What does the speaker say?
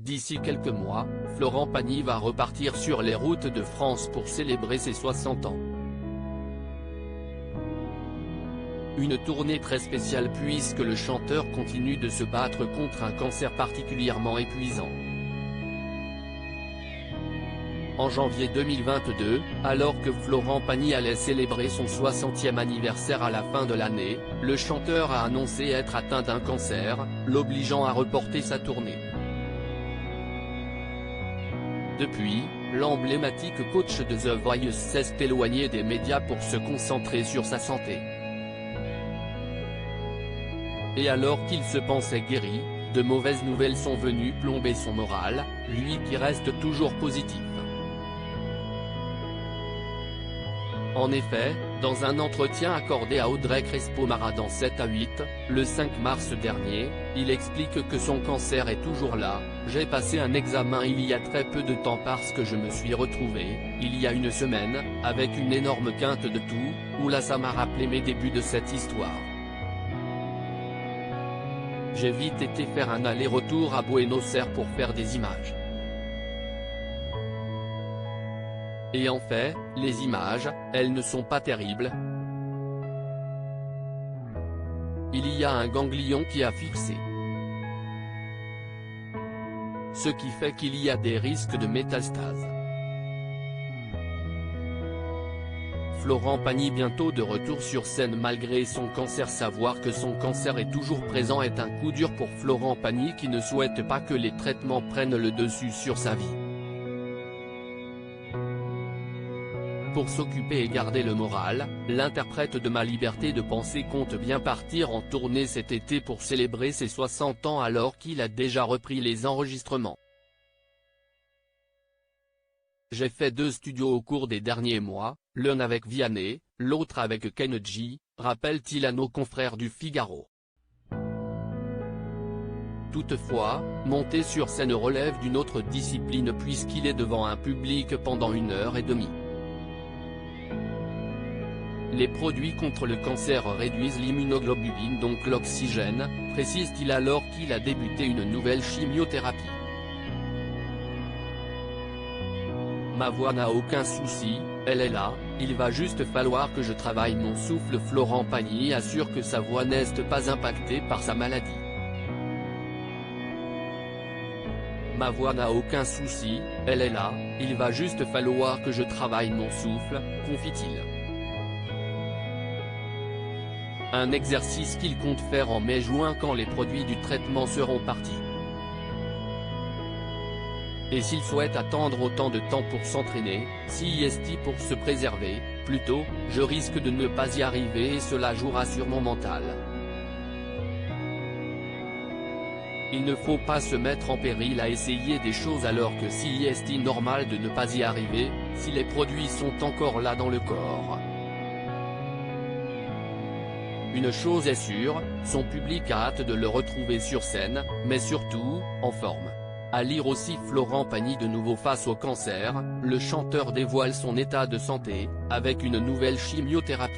D'ici quelques mois, Florent Pagny va repartir sur les routes de France pour célébrer ses 60 ans. Une tournée très spéciale puisque le chanteur continue de se battre contre un cancer particulièrement épuisant. En janvier 2022, alors que Florent Pagny allait célébrer son 60e anniversaire à la fin de l'année, le chanteur a annoncé être atteint d'un cancer, l'obligeant à reporter sa tournée. Depuis, l'emblématique coach de The Voice s'est éloigné des médias pour se concentrer sur sa santé. Et alors qu'il se pensait guéri, de mauvaises nouvelles sont venues plomber son moral, lui qui reste toujours positif. En effet, dans un entretien accordé à Audrey Crespo-Mara dans 7 à 8, le 5 mars dernier, il explique que son cancer est toujours là. « J'ai passé un examen il y a très peu de temps parce que je me suis retrouvé, il y a une semaine, avec une énorme quinte de toux, où là ça m'a rappelé mes débuts de cette histoire. J'ai vite été faire un aller-retour à Buenos Aires pour faire des images. Et en fait, les images, elles ne sont pas terribles. Il y a un ganglion qui a fixé. Ce qui fait qu'il y a des risques de métastase. » Florent Pagny bientôt de retour sur scène malgré son cancer. Savoir que son cancer est toujours présent est un coup dur pour Florent Pagny qui ne souhaite pas que les traitements prennent le dessus sur sa vie. Pour s'occuper et garder le moral, l'interprète de Ma Liberté de Penser compte bien partir en tournée cet été pour célébrer ses 60 ans alors qu'il a déjà repris les enregistrements. J'ai fait 2 studios au cours des derniers mois, l'un avec Vianney, l'autre avec Kenji, rappelle-t-il à nos confrères du Figaro. Toutefois, monter sur scène relève d'une autre discipline puisqu'il est devant un public pendant 1h30. Les produits contre le cancer réduisent l'immunoglobuline donc l'oxygène, précise-t-il alors qu'il a débuté une nouvelle chimiothérapie. Ma voix n'a aucun souci, elle est là, il va juste falloir que je travaille mon souffle. Florent Pagny assure que sa voix n'est pas impactée par sa maladie. Ma voix n'a aucun souci, elle est là, il va juste falloir que je travaille mon souffle, confie-t-il. Un exercice qu'il compte faire en mai-juin quand les produits du traitement seront partis. Et s'il souhaite attendre autant de temps pour s'entraîner, CIST pour se préserver, plutôt, je risque de ne pas y arriver et cela jouera sur mon mental. Il ne faut pas se mettre en péril à essayer des choses alors que CIST normal de ne pas y arriver, si les produits sont encore là dans le corps. Une chose est sûre, son public a hâte de le retrouver sur scène, mais surtout, en forme. À lire aussi Florent Pagny de nouveau face au cancer, le chanteur dévoile son état de santé, avec une nouvelle chimiothérapie.